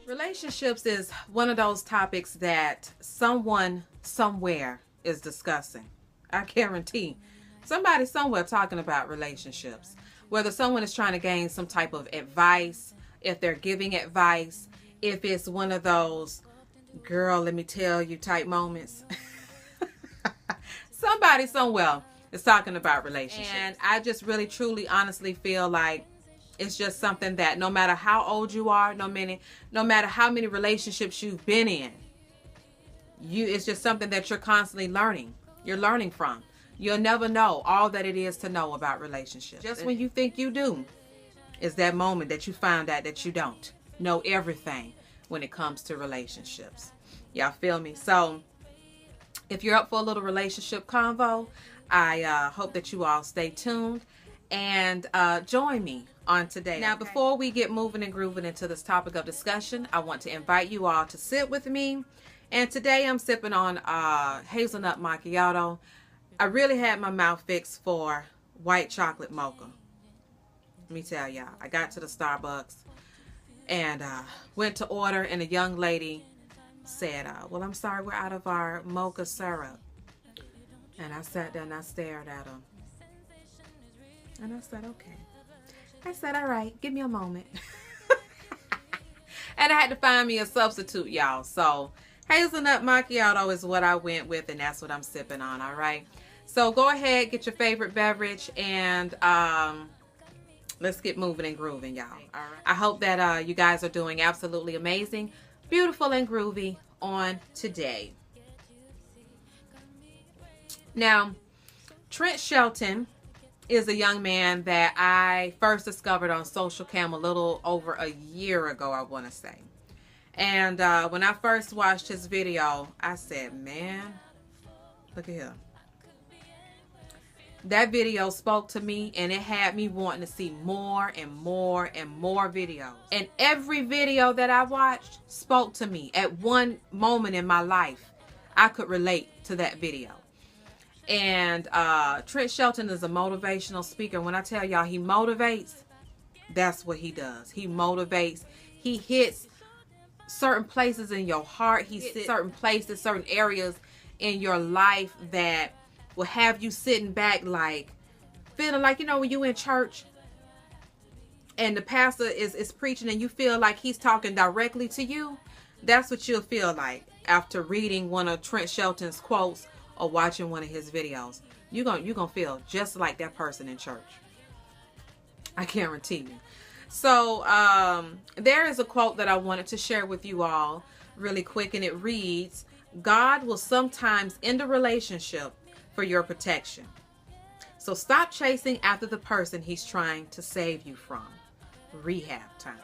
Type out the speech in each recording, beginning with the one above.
Relationships is one of those topics that someone somewhere is discussing. I guarantee somebody somewhere talking about relationships. Whether someone is trying to gain some type of advice, if they're giving advice, if it's one of those girl, let me tell you type moments. Somebody somewhere is talking about relationships. And I just really, truly, honestly feel like it's just something that no matter how old you are, no matter how many relationships you've been in, it's just something that you're constantly learning. You're learning from. You'll never know all that it is to know about relationships. Just when you think you do, is that moment that you find out that you don't know everything when it comes to relationships. Y'all feel me? So if you're up for a little relationship convo, I hope that you all stay tuned and join me on today. Now, before we get moving and grooving into this topic of discussion, I want to invite you all to sit with me. And today I'm sipping on hazelnut macchiato. I really had my mouth fixed for white chocolate mocha. Let me tell y'all, I got to the Starbucks and went to order, and a young lady said, well, I'm sorry, we're out of our mocha syrup. And I sat there and I stared at her. And I said, okay. I said, all right, give me a moment. And I had to find me a substitute, y'all. So hazelnut macchiato is what I went with, and that's what I'm sipping on, all right? So go ahead, get your favorite beverage, and let's get moving and grooving, y'all. All right. I hope that you guys are doing absolutely amazing, beautiful, and groovy on today. Now, Trent Shelton is a young man that I first discovered on Social Cam a little over a year ago, I want to say. And when I first watched his video, I said, man, look at here. That video spoke to me, and it had me wanting to see more and more and more videos. And every video that I watched spoke to me at one moment in my life. I could relate to that video. And Trent Shelton is a motivational speaker. When I tell y'all he motivates, that's what he does. He motivates. He hits certain places in your heart. He hits certain places, certain areas in your life that will have you sitting back like, feeling like, you know, when you in church and the pastor is preaching and you feel like he's talking directly to you. That's what you'll feel like after reading one of Trent Shelton's quotes or watching one of his videos. You're gonna feel just like that person in church. I guarantee you. So there is a quote that I wanted to share with you all really quick, and it reads, God will sometimes end a relationship for your protection. So stop chasing after the person he's trying to save you from. Rehab time.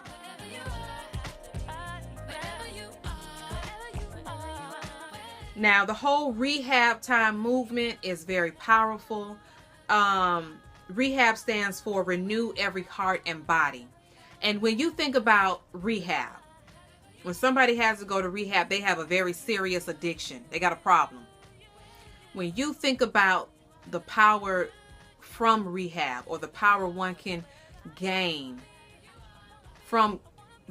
Now, the whole rehab time movement is very powerful. Rehab stands for renew every heart and body. And when you think about rehab, when somebody has to go to rehab, they have a very serious addiction. They got a problem. When you think about the power from rehab, or the power one can gain from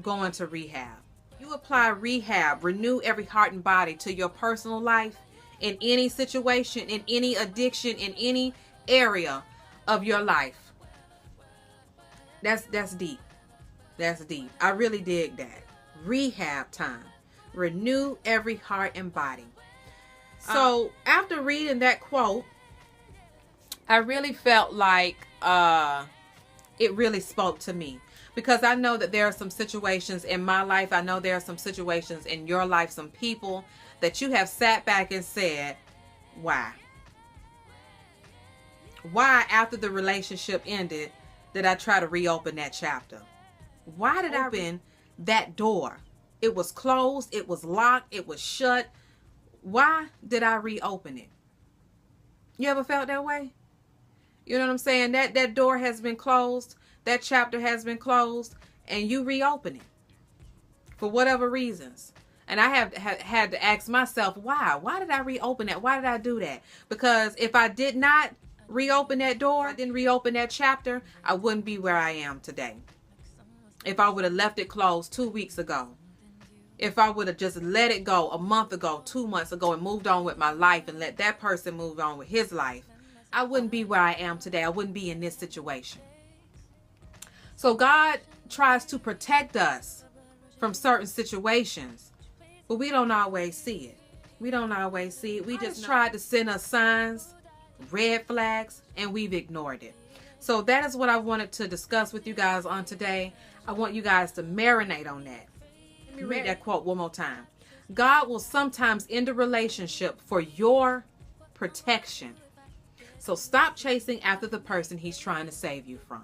going to rehab, you apply rehab, renew every heart and body to your personal life, in any situation, in any addiction, in any area of your life. That's deep. That's deep. I really dig that. Rehab time. Renew every heart and body. So after reading that quote, I really felt like it really spoke to me. Because I know that there are some situations in my life. I know there are some situations in your life, some people that you have sat back and said, why? Why, after the relationship ended, did I try to reopen that chapter? Why did I open that door? It was closed. It was locked. It was shut. Why did I reopen it? You ever felt that way? You know what I'm saying? That door has been closed. That chapter has been closed, and you reopen it for whatever reasons. And I have to ask myself, why? Why did I reopen that? Why did I do that? Because if I did not reopen that door, I didn't reopen that chapter, I wouldn't be where I am today. If I would have left it closed 2 weeks ago, if I would have just let it go a month ago, 2 months ago, and moved on with my life and let that person move on with his life, I wouldn't be where I am today. I wouldn't be in this situation. So God tries to protect us from certain situations, but we don't always see it. We don't always see it. We just tried to send us signs, red flags, and we've ignored it. So that is what I wanted to discuss with you guys on today. I want you guys to marinate on that. Let me read that quote one more time. God will sometimes end a relationship for your protection. So stop chasing after the person he's trying to save you from.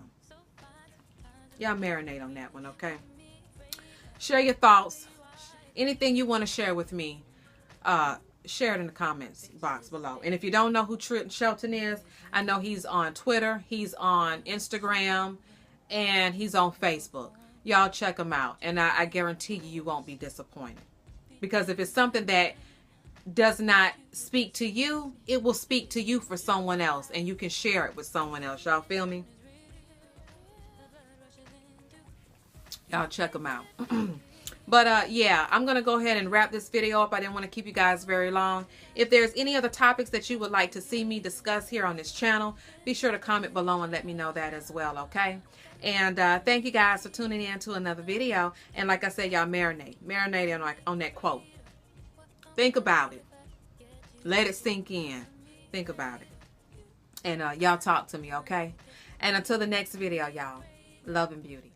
Y'all marinate on that one, okay? Share your thoughts. Anything you want to share with me, share it in the comments box below. And if you don't know who Trent Shelton is, I know he's on Twitter, he's on Instagram, and he's on Facebook. Y'all check him out, and I guarantee you won't be disappointed. Because if it's something that does not speak to you, it will speak to you for someone else, and you can share it with someone else. Y'all feel me? Y'all check him out. But yeah, I'm going to go ahead and wrap this video up. I didn't want to keep you guys very long. If there's any other topics that you would like to see me discuss here on this channel, be sure to comment below and let me know that as well, okay? And thank you guys for tuning in to another video. And like I said, y'all marinate. Marinate on that quote. Think about it. Let it sink in. Think about it. And y'all talk to me, okay? And until the next video, y'all, love and beauty.